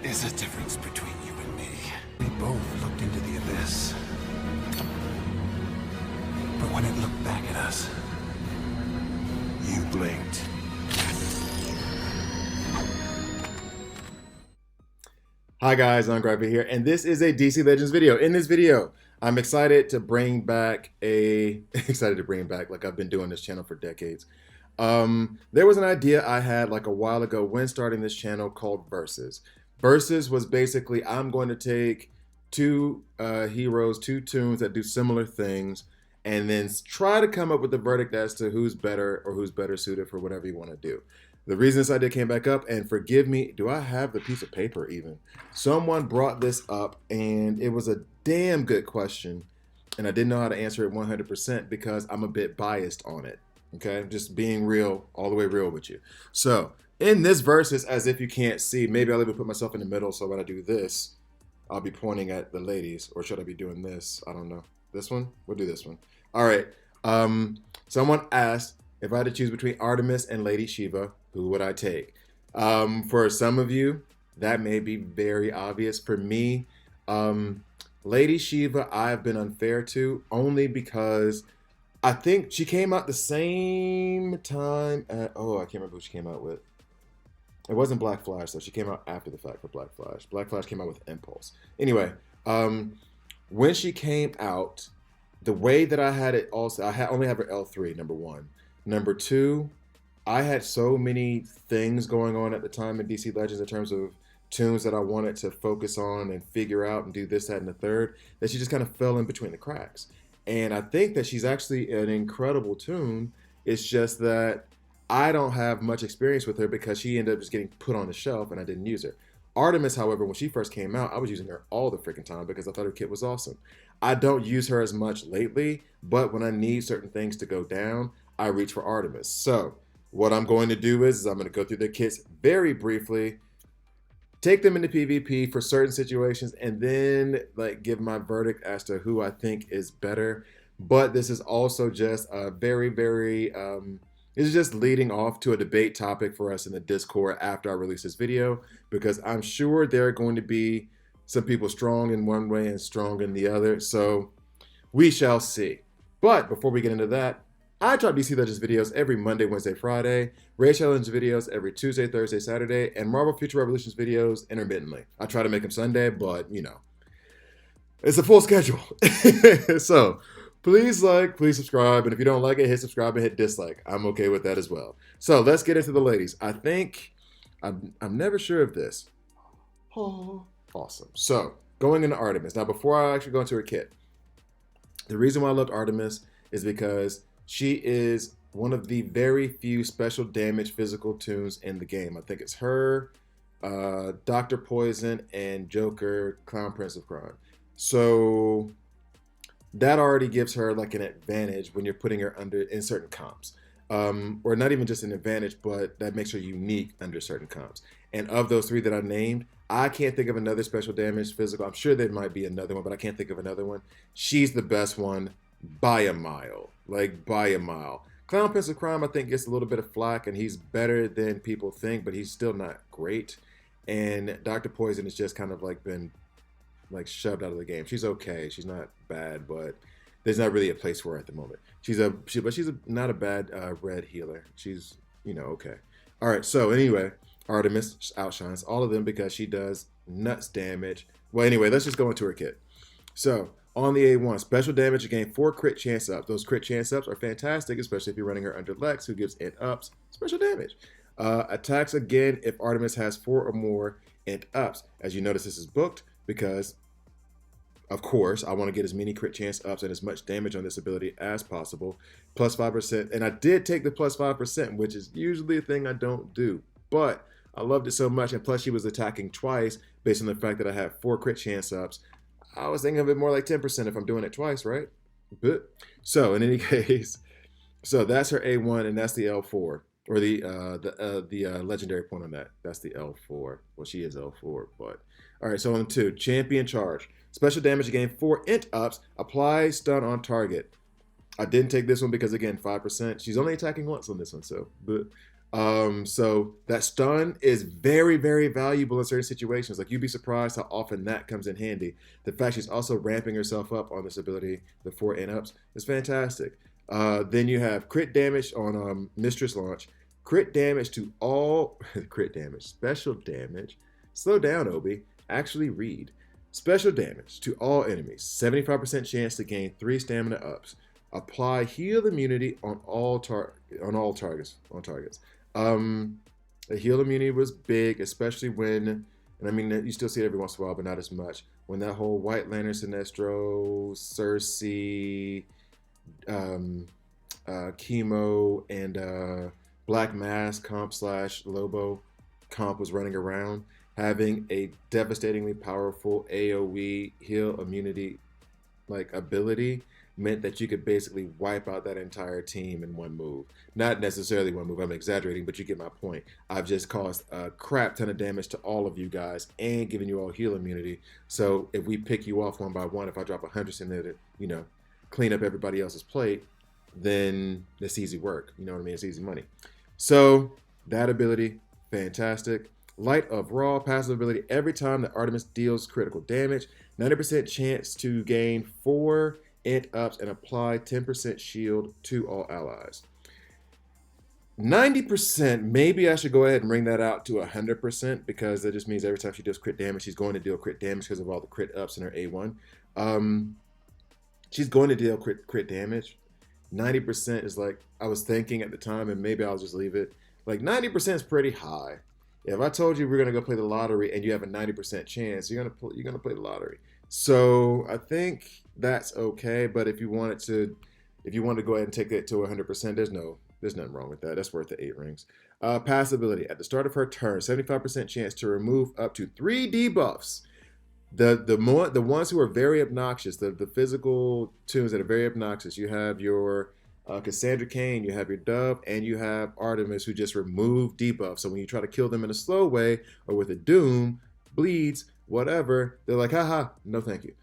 is a difference between you and me. We both looked into the abyss. But when it looked back at us, you blinked. Hi guys, I'm Gravy here, and this is a DC Legends video. In this video, I'm excited to bring back like I've been doing this channel for decades. There was an idea I had like a while ago when starting this channel called Versus. Versus was basically I'm going to take two heroes, two tunes that do similar things, and then try to come up with a verdict as to who's better or who's better suited for whatever you want to do. The reason this idea came back up, and forgive me, do I have the piece of paper even? Someone brought this up, and it was a damn good question, and I didn't know how to answer it 100% because I'm a bit biased on it, okay? Just being real, all the way real with you. So, in this versus, as if you can't see, maybe I'll even put myself in the middle, so when I do this, I'll be pointing at the ladies, or should I be doing this? I don't know. This one? We'll do this one. All right. Someone asked, if I had to choose between Artemis and Lady Shiva, who would I take? For some of you, that may be very obvious. For me, Lady Shiva, I've been unfair to only because I think she came out the same time. I can't remember who she came out with. It wasn't Black Flash, though. She came out after the fact for Black Flash. Black Flash came out with Impulse. Anyway, when she came out, the way that I had it also, only have her L3, number one. Number two, I had so many things going on at the time in DC Legends in terms of tunes that I wanted to focus on and figure out and do this, that, and the third, that she just kind of fell in between the cracks. And I think that she's actually an incredible tune. It's just that I don't have much experience with her because she ended up just getting put on the shelf and I didn't use her. Artemis, however, when she first came out, I was using her all the freaking time because I thought her kit was awesome. I don't use her as much lately, but when I need certain things to go down, I reach for Artemis. So what I'm going to do is I'm going to go through the kits very briefly, take them into PvP for certain situations, and then like give my verdict as to who I think is better. But this is also just a this is just leading off to a debate topic for us in the Discord after I release this video, because I'm sure there are going to be some people strong in one way and strong in the other. So we shall see. But before we get into that, I drop DC Legends videos every Monday, Wednesday, Friday, Raid Challenge videos every Tuesday, Thursday, Saturday, and Marvel Future Revolutions videos intermittently. I try to make them Sunday, but you know, it's a full schedule. So please like, please subscribe, and if you don't like it, hit subscribe and hit dislike. I'm okay with that as well. So let's get into the ladies. I think, I'm never sure of this. Oh, awesome. So going into Artemis. Now before I actually go into her kit, the reason why I loved Artemis is because she is one of the very few special damage physical tunes in the game. I think it's her, Dr. Poison, and Joker, Clown Prince of Crime. So that already gives her like an advantage when you're putting her under in certain comps. Or not even just an advantage, but that makes her unique under certain comps. And of those three that I named, I can't think of another special damage physical. I'm sure there might be another one, but I can't think of another one. She's the best one by a mile. Like by a mile. Clown Prince of Crime, I think, gets a little bit of flack, and he's better than people think, but he's still not great. And Dr. Poison has just kind of like been like shoved out of the game. She's okay. She's not bad, but there's not really a place for her at the moment. She's not a bad red healer. She's, you know, okay. All right. So anyway, Artemis outshines all of them because she does nuts damage. Well, anyway, let's just go into her kit. So on the A1, special damage, you gain 4 crit chance ups. Those crit chance ups are fantastic, especially if you're running her under Lex, who gives int ups special damage. Attacks again if Artemis has 4 or more int ups. As you notice, this is booked because, of course, I want to get as many crit chance ups and as much damage on this ability as possible. Plus 5%, and I did take the plus 5%, which is usually a thing I don't do, but I loved it so much, and plus she was attacking twice based on the fact that I had 4 crit chance ups. I was thinking of it more like 10% if I'm doing it twice, right? But so in any case, so that's her A1, and that's the L4, or the legendary point on that. That's the L4. Well, she is L4, but all right. So on 2, champion charge, special damage, you gain 4 int ups. Apply stun on target. I didn't take this one because again 5%. She's only attacking once on this one, so but So that stun is very, very valuable in certain situations. Like, you'd be surprised how often that comes in handy. The fact she's also ramping herself up on this ability, the 4 in-ups, is fantastic. Then you have crit damage on Mistress launch. Crit damage to all crit damage, special damage. Slow down, Obi. Actually read. Special damage to all enemies. 75% chance to gain 3 stamina ups. Apply heal immunity on all targets. The heal immunity was big, especially when, and I mean you still see it every once in a while, but not as much. When that whole White Lantern, Sinestro, Cersei, Chemo, and Black Mask comp / Lobo comp was running around, having a devastatingly powerful AoE heal immunity like ability meant that you could basically wipe out that entire team in one move. Not necessarily one move, I'm exaggerating, but you get my point. I've just caused a crap ton of damage to all of you guys and giving you all heal immunity. So if we pick you off one by one, if I drop 100 in there to, you know, clean up everybody else's plate, then it's easy work. You know what I mean? It's easy money. So that ability, fantastic. Light of Raw, passive ability. Every time that Artemis deals critical damage, 90% chance to gain 4 int ups and apply 10% shield to all allies. 90%, maybe I should go ahead and bring that out to 100%, because that just means every time she does crit damage, she's going to deal crit damage because of all the crit ups in her A1. She's going to deal crit damage. 90% is like, I was thinking at the time, and maybe I'll just leave it. Like 90% is pretty high. If I told you we're gonna go play the lottery and you have a 90% chance, you're gonna play the lottery. So I think that's okay. But if you wanted to go ahead and take it to 100%, there's nothing wrong with that. That's worth the 8 rings. Passive ability. At the start of her turn, 75% chance to remove up to 3 debuffs. The ones who are very obnoxious, the physical tunes that are very obnoxious. You have your Cassandra Cain, you have your Dove, and you have Artemis, who just remove debuffs. So when you try to kill them in a slow way or with a Doom, bleeds, whatever, they're like, haha, no thank you.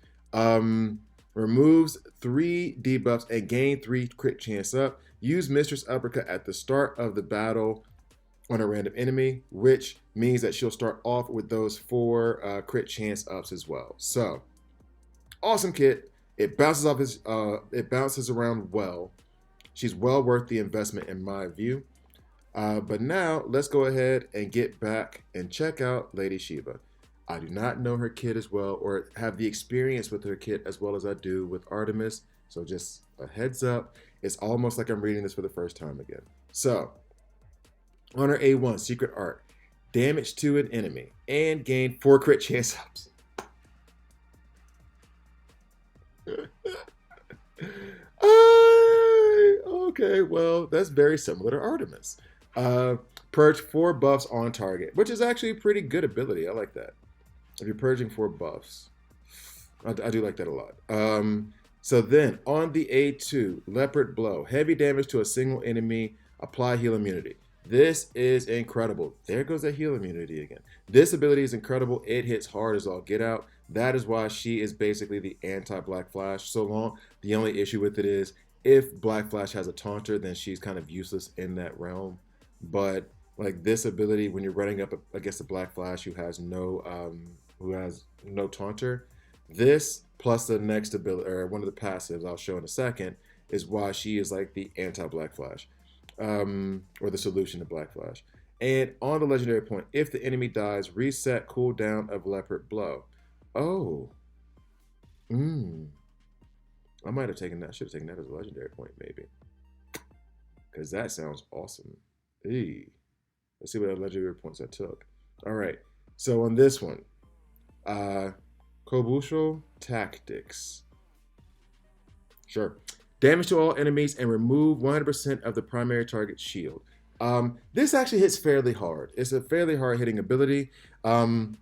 Removes 3 debuffs and gain 3 crit chance up. Use Mistress Uppercut at the start of the battle on a random enemy, which means that she'll start off with those 4 crit chance ups as well. So, awesome kit. It bounces around well. She's well worth the investment in my view. But now let's go ahead and get back and check out Lady Shiva. I do not know her kit as well, or have the experience with her kit as well as I do with Artemis. So just a heads up. It's almost like I'm reading this for the first time again. So, on her A1, Secret Art, damage to an enemy and gain 4 crit chance ups. Okay, well, that's very similar to Artemis. Purge 4 buffs on target, which is actually a pretty good ability. I like that. If you're purging 4 buffs, I do like that a lot. So then, on the A2, Leopard Blow, heavy damage to a single enemy, apply heal immunity. This is incredible. There goes that heal immunity again. This ability is incredible. It hits hard as all get out. That is why she is basically the anti-Black Flash. So long, the only issue with it is, if Black Flash has a taunter, then she's kind of useless in that realm. But like this ability, when you're running up against a Black Flash who has no taunter, this plus the next ability, or one of the passives I'll show in a second, is why she is like the anti-Black Flash, or the solution to Black Flash. And on the legendary point, if the enemy dies, reset cooldown of Leopard Blow. Oh, I might have taken that. Should have taken that as a legendary point, maybe, because that sounds awesome. Hey, let's see what other legendary points I took. All right, so on this one, Kobushal Tactics. Sure. Damage to all enemies and remove 100% of the primary target shield. This actually hits fairly hard. It's a fairly hard hitting ability. And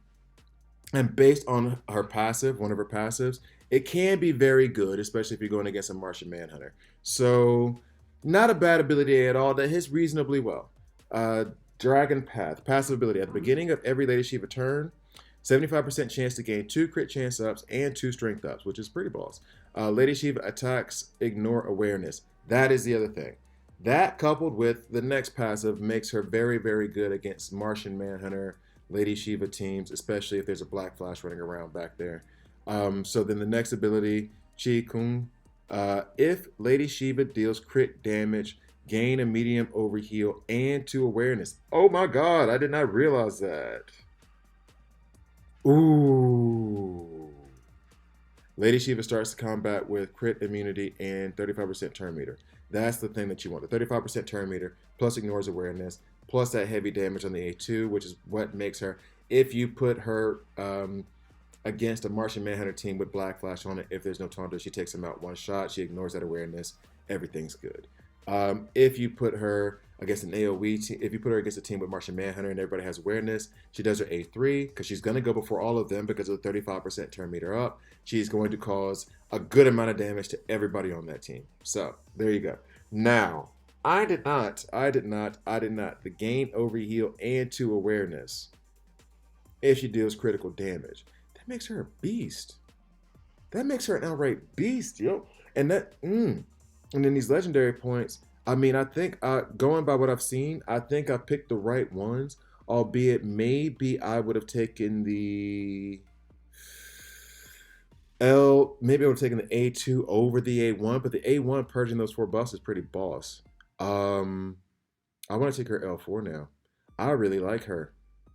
based on her passive, one of her passives, it can be very good, especially if you're going against a Martian Manhunter. So, not a bad ability at all. That hits reasonably well. Dragon Path, passive ability. At the beginning of every Lady Shiva turn, 75% chance to gain 2 crit chance ups and 2 strength ups, which is pretty boss. Lady Shiva attacks ignore awareness. That is the other thing. That coupled with the next passive makes her very, very good against Martian Manhunter, Lady Shiva teams, especially if there's a Black Flash running around back there. So then the next ability, Chi Kung. If Lady Shiva deals crit damage, gain a medium overheal and 2 awareness. Oh my god, I did not realize that. Ooh. Lady Shiva starts the combat with crit immunity and 35% turn meter. That's the thing that you want. The 35% turn meter plus ignores awareness plus that heavy damage on the A2, which is what makes her, if you put her against a Martian Manhunter team with Black Flash on it, if there's no Taunter, she takes him out one shot. She ignores that awareness. Everything's good. If you put her against an AoE team, if you put her against a team with Martian Manhunter and everybody has awareness, she does her A3 because she's going to go before all of them because of the 35% turn meter up. She's going to cause a good amount of damage to everybody on that team. So there you go. Now, I did not. The gain overheal and 2 awareness if she deals critical damage. That makes her a beast. That makes her an outright beast, yo. And that, and then these legendary points, I mean, I think going by what I've seen, I think I picked the right ones, albeit maybe I would have taken the maybe I would have taken the A2 over the A1, but the A1 purging those 4 buffs is pretty boss. I want to take her L4 now. I really like her.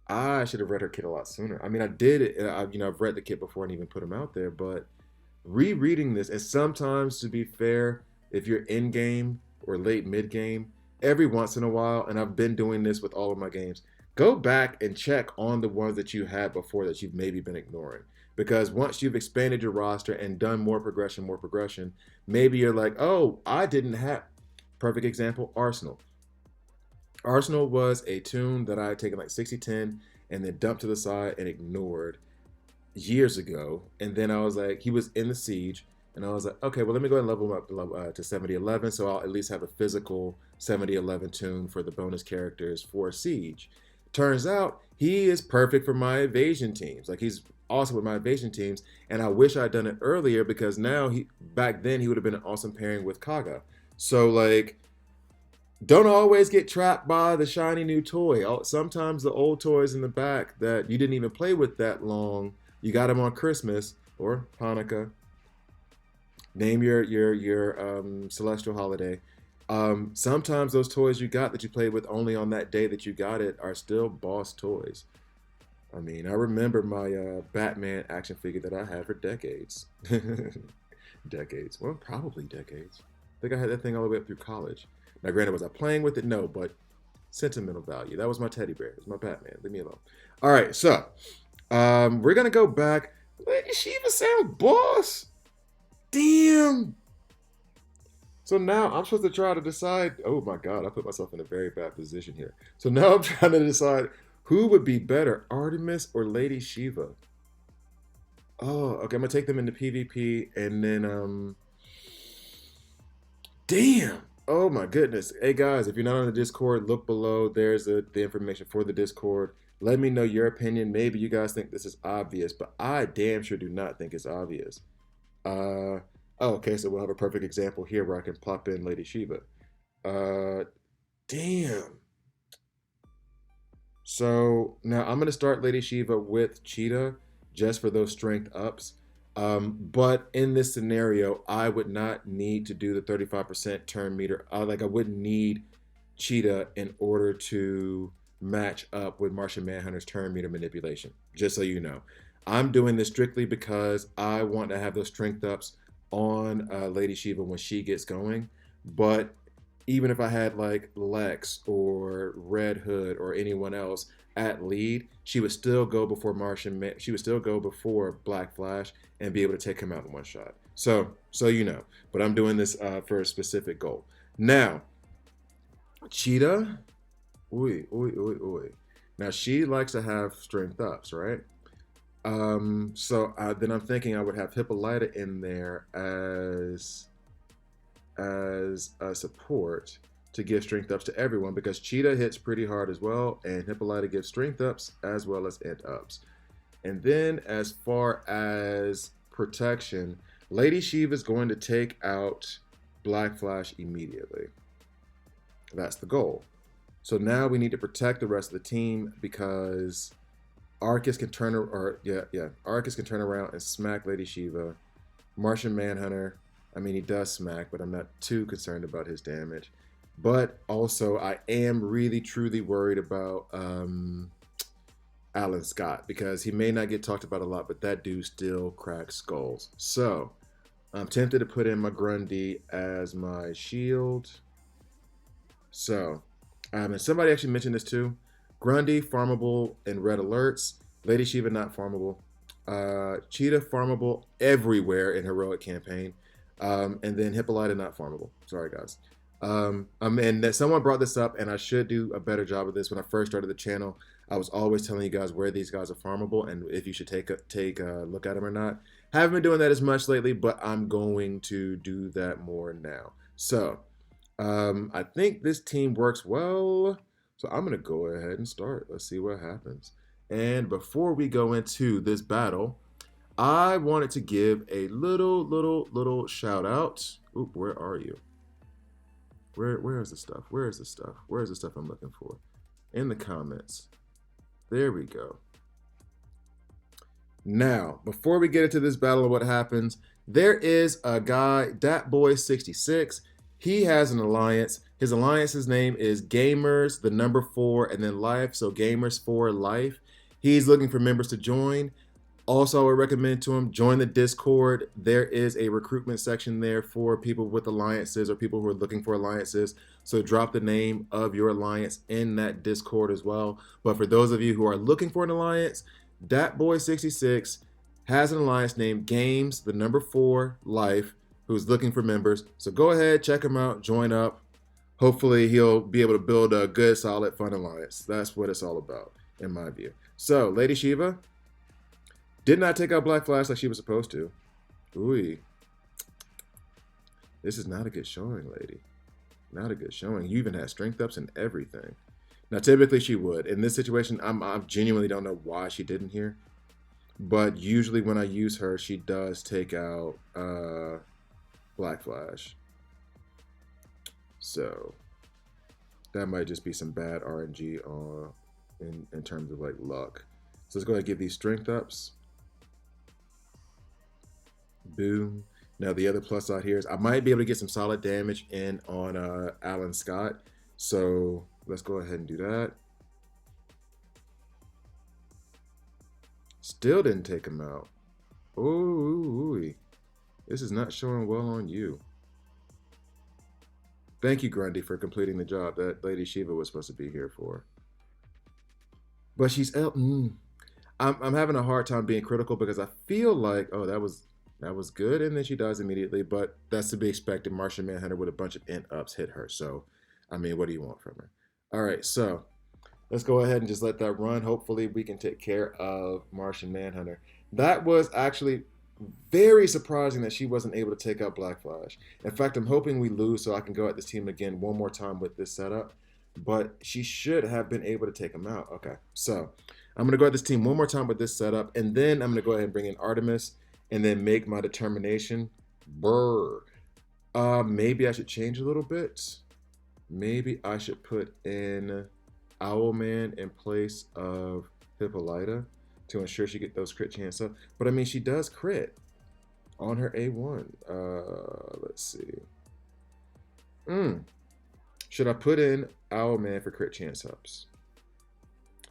I should have read her kit a lot sooner. I mean, I did it. I've read the kit before and even put them out there, but rereading this, and sometimes, to be fair, if you're in game or late mid game, every once in a while, and I've been doing this with all of my games, go back and check on the ones that you had before that you've maybe been ignoring. Because once you've expanded your roster and done more progression, maybe you're like, oh, I didn't have. Perfect example, Arsenal. Arsenal was a tune that I had taken like 60-10 and then dumped to the side and ignored years ago. And then I was like, he was in the siege. And I was like, okay, well, let me go ahead and level him up to 70-11. So I'll at least have a physical 70-11 tune for the bonus characters for siege. Turns out he is perfect for my evasion teams. Like, he's awesome with my evasion teams. And I wish I'd done it earlier because now back then he would have been an awesome pairing with Kaga. So like, don't always get trapped by the shiny new toy. Sometimes the old toys in the back that you didn't even play with that long, you got them on Christmas or Hanukkah. Name your celestial holiday. Sometimes those toys you got that you played with only on that day that you got it are still boss toys. I mean, I remember my Batman action figure that I had for decades. Decades. Well, probably decades. I think I had that thing all the way up through college. Now, granted, was I playing with it? No, but sentimental value. That was my teddy bear. It was my Batman. Leave me alone. All right, so we're going to go back. Lady Shiva sound boss. Damn. So now I'm supposed to try to decide. Oh, my God. I put myself in a very bad position here. So now I'm trying to decide who would be better, Artemis or Lady Shiva. Oh, okay. I'm going to take them into PvP and then... Damn. Oh my goodness. Hey guys, if you're not on the Discord, look below. There's the information for the Discord. Let me know your opinion. Maybe you guys think this is obvious, but I damn sure do not think it's obvious. Oh, okay, so we'll have a perfect example here where I can plop in Lady Shiva. Damn. So now I'm going to start Lady Shiva with Cheetah just for those strength ups. But in this scenario, I would not need to do the 35% turn meter. I wouldn't need Cheetah in order to match up with Martian Manhunter's turn meter manipulation. Just so you know, I'm doing this strictly because I want to have those strength ups on Lady Shiva when she gets going. But even if I had like Lex or Red Hood or anyone else at lead, she would still go before she would still go before Black Flash and be able to take him out in one shot. So you know, but I'm doing this for a specific goal. Now, Cheetah, now she likes to have strength ups, right? So then I'm thinking I would have Hippolyta in there as a support to give strength ups to everyone because Cheetah hits pretty hard as well, and Hippolyta gives strength ups as well as int ups. And then as far as protection, Lady Shiva is going to take out Black Flash immediately. That's the goal. So now we need to protect the rest of the team because Arcus can turn Arcus can turn around and smack Lady Shiva. Martian Manhunter, I mean, he does smack, but I'm not too concerned about his damage. But also, I am really truly worried about Alan Scott because he may not get talked about a lot, but that dude still cracks skulls. So I'm tempted to put in my Grundy as my shield. So, and somebody actually mentioned this too. Grundy farmable in red alerts. Lady Shiva not farmable. Cheetah farmable everywhere in heroic campaign. And then Hippolyta not farmable. Sorry guys. And that someone brought this up, and I should do a better job of this. When I first started the channel, I was always telling you guys where these guys are farmable and if you should take a look at them or not. Haven't been doing that as much lately, but I'm going to do that more now. So I think this team works well. So I'm going to go ahead and start. Let's see what happens. And before we go into this battle, I wanted to give a little shout out. Oop, where are you? Where is the stuff? Where is the stuff? Where is the stuff I'm looking for? In the comments. There we go. Now, before we get into this battle and what happens, there is a guy, DatBoy66. He has an alliance. His alliance's name is Gamers, the number 4, and then Life. So Gamers 4 Life. He's looking for members to join. Also, I would recommend to him, join the Discord. There is a recruitment section there for people with alliances or people who are looking for alliances. So drop the name of your alliance in that Discord as well. But for those of you who are looking for an alliance, DatBoy66 has an alliance named Games, the number 4 Life, who's looking for members. So go ahead, check him out, join up. Hopefully he'll be able to build a good, solid, fun alliance. That's what it's all about, in my view. So, Lady Shiva did not take out Black Flash like she was supposed to. Ooh. This is not a good showing, lady. Not a good showing. You even had strength ups and everything. Now, typically she would. In this situation, I genuinely don't know why she didn't here. But usually when I use her, she does take out Black Flash. So that might just be some bad RNG in terms of like luck. So let's go ahead and give these strength ups. Boom. Now the other plus out here is I might be able to get some solid damage in on Alan Scott. So let's go ahead and do that. Still didn't take him out. Ooh. This is not showing well on you. Thank you, Grundy, for completing the job that Lady Shiva was supposed to be here for. But she's I'm having a hard time being critical because I feel like, oh, that was good, and then she dies immediately, but that's to be expected. Martian Manhunter with a bunch of int ups hit her, so I mean, what do you want from her? All right, so let's go ahead and just let that run. Hopefully we can take care of Martian Manhunter. That was actually very surprising that she wasn't able to take out Black Flash. In fact, I'm hoping we lose so I can go at this team again one more time with this setup, but she should have been able to take him out. Okay, so I'm going to go at this team one more time with this setup, and then I'm going to go ahead and bring in Artemis and then make my determination. Maybe I should change a little bit. Maybe I should put in Owlman in place of Hippolyta to ensure she get those crit chances up. But I mean, she does crit on her A1. Let's see. Should I put in Owlman for crit chance ups?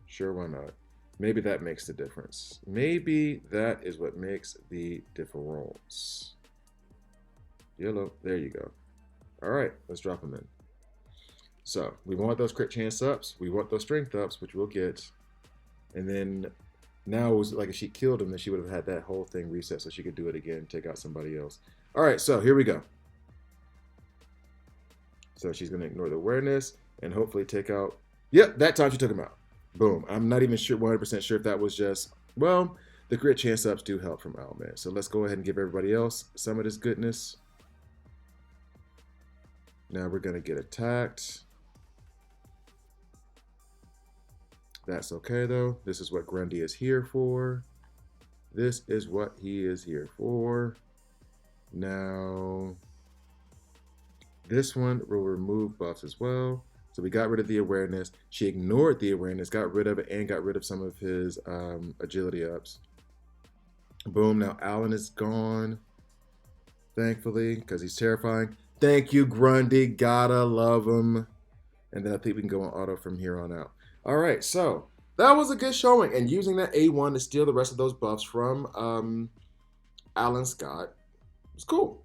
Sure, why not? Maybe that makes the difference. Maybe that is what makes the difference. Yellow, there you go. All right, let's drop them in. So we want those crit chance ups. We want those strength ups, which we'll get. And then now it was like if she killed him, then she would have had that whole thing reset so she could do it again, take out somebody else. All right, so here we go. So she's going to ignore the awareness and hopefully take out. Yep, that time she took him out. Boom. I'm not even sure, 100% sure if that was just, well, the crit chance ups do help from Owlman. So let's go ahead and give everybody else some of this goodness. Now we're going to get attacked. That's okay, though. This is what Grundy is here for. This is what he is here for. Now, this one will remove buffs as well. So we got rid of the awareness. She ignored the awareness, got rid of it, and got rid of some of his agility ups. Boom, now Alan is gone, thankfully, because he's terrifying. Thank you, Grundy. Gotta love him. And then I think we can go on auto from here on out. All right, so that was a good showing. And using that A1 to steal the rest of those buffs from Alan Scott was cool.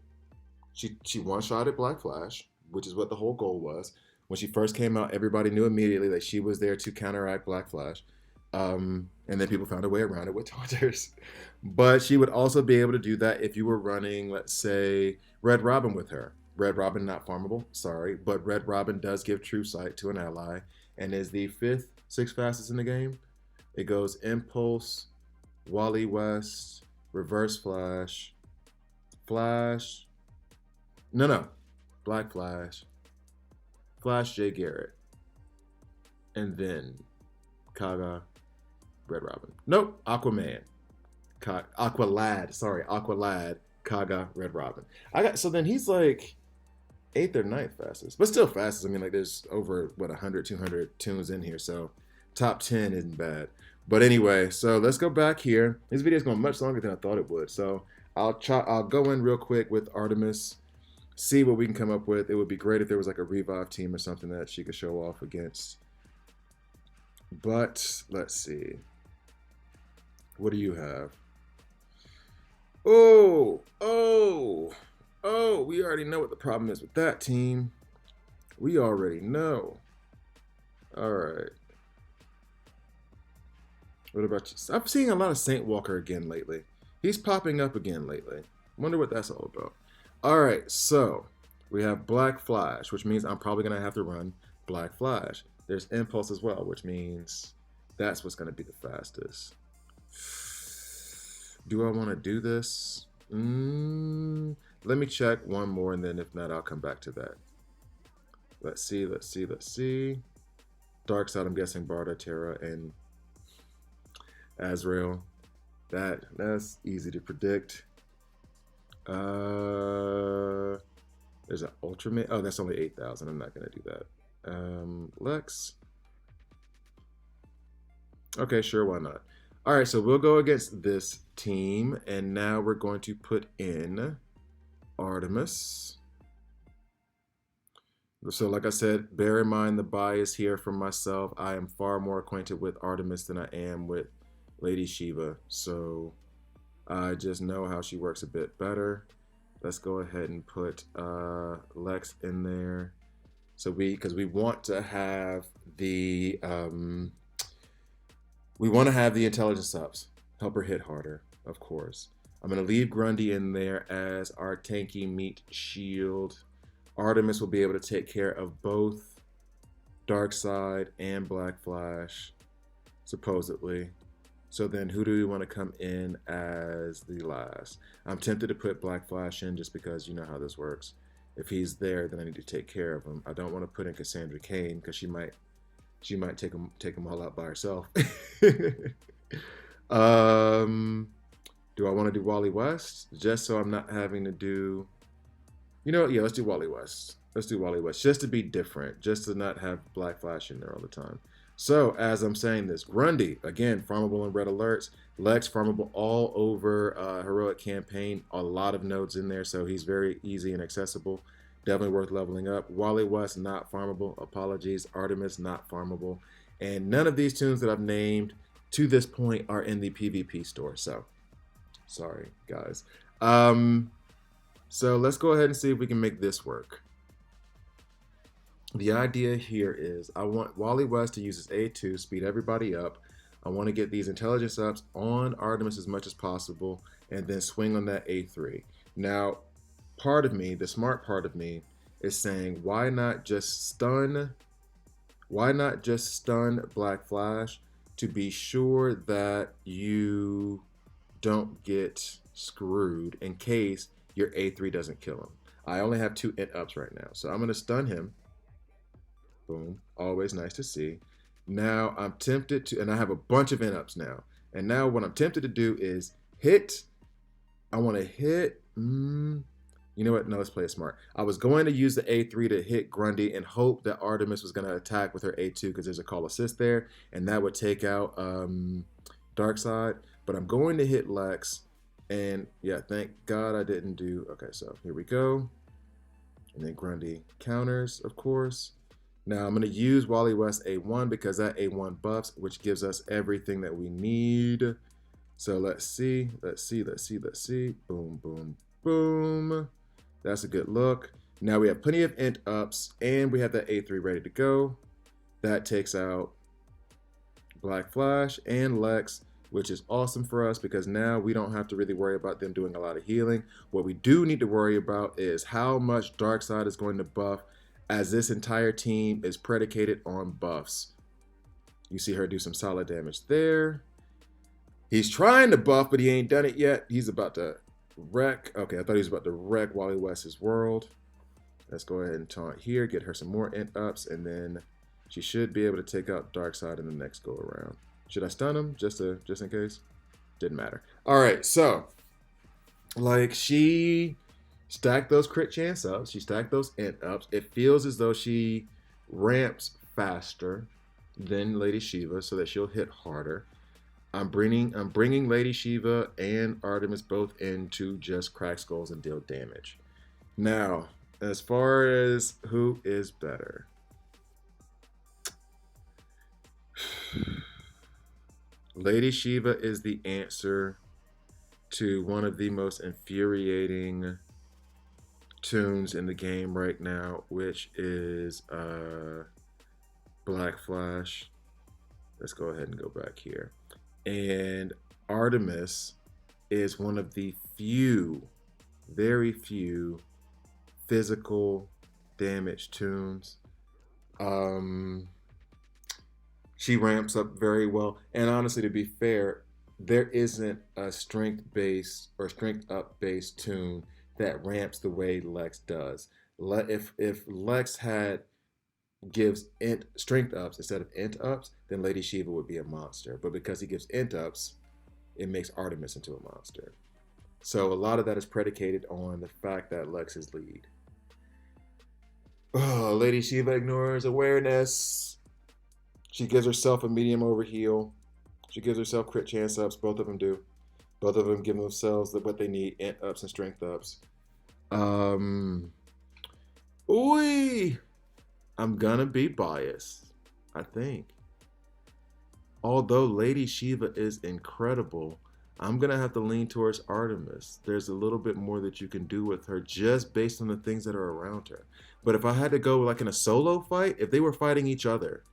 She one-shotted Black Flash, which is what the whole goal was. When she first came out, everybody knew immediately that she was there to counteract Black Flash. And then people found a way around it with taunters. But she would also be able to do that if you were running, let's say, Red Robin with her. Red Robin not farmable, sorry, but Red Robin does give true sight to an ally and is the 5th, 6th fastest in the game. It goes Impulse, Wally West, Reverse Flash, Flash, Black Flash, Flash J. Garrett, and then Kaga, Red Robin. Nope, Aquaman. Aqualad, Kaga, Red Robin. So then he's like 8th or 9th fastest, but still fastest. I mean, like there's over 100, 200 tunes in here, so top 10 isn't bad. But anyway, so let's go back here. This video is going much longer than I thought it would, so I'll go in real quick with Artemis, see what we can come up with. It would be great if there was like a revive team or something that she could show off against. But let's see. What do you have? Oh, we already know what the problem is with that team. We already know. All right. What about you? I'm seeing a lot of Saint Walker again lately. He's popping up again lately. Wonder what that's all about. All right, so we have Black Flash, which means I'm probably going to have to run Black Flash. There's Impulse as well, which means that's what's going to be the fastest. Do I want to do this? Let me check one more, and then if not, I'll come back to that. Let's see. Darkseid, I'm guessing Barda, Terra, and Azrael. That's easy to predict. There's an Ultraman. Oh, that's only 8,000. I'm not going to do that. Lex. Okay, sure, why not? All right, so we'll go against this team, and now we're going to put in Artemis. So like I said, bear in mind the bias here from myself. I am far more acquainted with Artemis than I am with Lady Shiva, so I just know how she works a bit better. Let's go ahead and put Lex in there. So because we want to have the intelligence ups, help her hit harder, of course. I'm gonna leave Grundy in there as our tanky meat shield. Artemis will be able to take care of both Darkseid and Black Flash, supposedly. So then who do we want to come in as the last? I'm tempted to put Black Flash in just because you know how this works. If he's there, then I need to take care of him. I don't want to put in Cassandra Cain because she might take him all out by herself. Do I want to do Wally West? Just so I'm not having to do... You know what? Yeah, let's do Wally West. Let's do Wally West just to be different, just to not have Black Flash in there all the time. So as I'm saying this, Grundy, again, farmable in red alerts. Lex, farmable all over Heroic Campaign. A lot of nodes in there, so he's very easy and accessible. Definitely worth leveling up. Wally West, not farmable. Apologies. Artemis, not farmable. And none of these tunes that I've named to this point are in the PvP store, so sorry, guys. So let's go ahead and see if we can make this work. The idea here is I want Wally West to use his A2, speed everybody up. I want to get these intelligence ups on Artemis as much as possible and then swing on that A3. Now, part of me, the smart part of me, is saying why not just stun Black Flash to be sure that you don't get screwed in case your A3 doesn't kill him. I only have 2 int ups right now, so I'm going to stun him. Boom. Always nice to see. Now I'm tempted to, and I have a bunch of int ups now. And now what I'm tempted to do is hit. I want to hit You know what? No, let's play it smart. I was going to use the A3 to hit Grundy and hope that Artemis was going to attack with her A2 because there's a call assist there, and that would take out Darkseid. But I'm going to hit Lex, and yeah, thank God I didn't do. Okay, so here we go. And then Grundy counters, of course. Now I'm going to use Wally West A1 because that A1 buffs, which gives us everything that we need. So let's see. Boom, boom, boom. That's a good look. Now we have plenty of int ups, and we have that A3 ready to go. That takes out Black Flash and Lex, which is awesome for us because now we don't have to really worry about them doing a lot of healing. What we do need to worry about is how much Darkseid is going to buff, as this entire team is predicated on buffs. You see her do some solid damage there. He's trying to buff, but he ain't done it yet. He's about to wreck. Okay, I thought he was about to wreck Wally West's world. Let's go ahead and taunt here, get her some more int ups, and then she should be able to take out Darkseid in the next go around. Should I stun him just in case? Didn't matter. All right, so like she stacked those crit chance ups, she stacked those int ups. It feels as though she ramps faster than Lady Shiva so that she'll hit harder. I'm bringing Lady Shiva and Artemis both in to just crack skulls and deal damage. Now, as far as who is better, Lady Shiva is the answer to one of the most infuriating tunes in the game right now, which is Black Flash. Let's go ahead and go back here. And Artemis is one of the few, very few physical damage tunes. She ramps up very well. And honestly, to be fair, there isn't a strength-based or strength-up-based tune that ramps the way Lex does. If Lex gives strength ups instead of int ups, then Lady Shiva would be a monster. But because he gives int ups, it makes Artemis into a monster. So a lot of that is predicated on the fact that Lex is lead. Oh, Lady Shiva ignores awareness. She gives herself a medium overheal. She gives herself crit chance ups. Both of them do. Both of them give themselves what they need, int ups and strength ups. Ooh. I'm gonna be biased, I think. Although Lady Shiva is incredible, I'm gonna have to lean towards Artemis. There's a little bit more that you can do with her just based on the things that are around her. But if I had to go like in a solo fight, if they were fighting each other,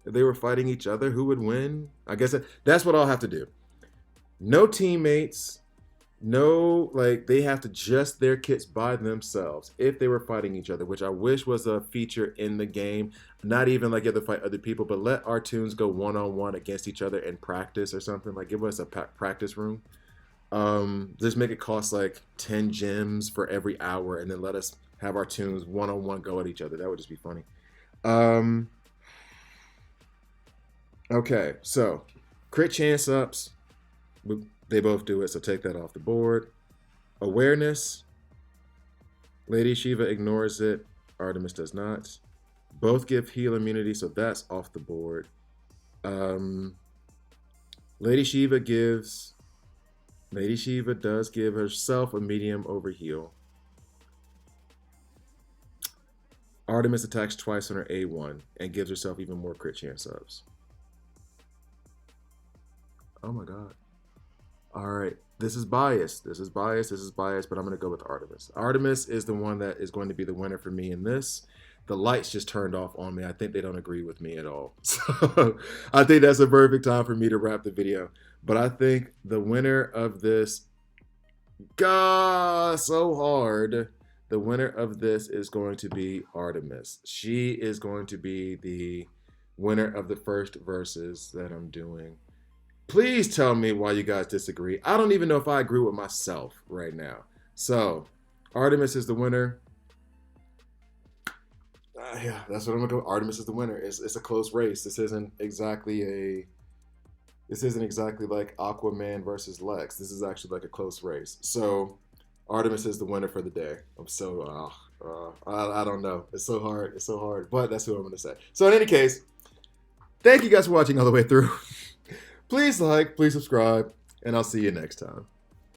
who would win? I guess that's what I'll have to do. No teammates. No, like they have to just their kits by themselves if they were fighting each other, which I wish was a feature in the game. Not even like you have to fight other people, but let our tunes go one-on-one against each other in practice or something. Like give us a practice room. Just make it cost like 10 gems for every hour, and then let us have our tunes one-on-one go at each other. That would just be funny. Okay, so crit chance ups. They both do it, so take that off the board. Awareness. Lady Shiva ignores it. Artemis does not. Both give heal immunity, so that's off the board. Lady Shiva does give herself a medium overheal. Artemis attacks twice on her A1 and gives herself even more crit chance ups. Oh my god. All right, this is biased, but I'm going to go with Artemis. Artemis is the one that is going to be the winner for me in this. The lights just turned off on me. I think they don't agree with me at all. So I think that's a perfect time for me to wrap the video. But I think the winner of this, God, so hard. The winner of this is going to be Artemis. She is going to be the winner of the first verses that I'm doing. Please tell me why you guys disagree. I don't even know if I agree with myself right now. So, Artemis is the winner. Yeah, that's what I'm gonna go. Artemis is the winner. It's a close race. This isn't exactly like Aquaman versus Lex. This is actually like a close race. So, Artemis is the winner for the day. I'm so I don't know. It's so hard. It's so hard. But that's what I'm gonna say. So in any case, thank you guys for watching all the way through. Please like, please subscribe, and I'll see you next time.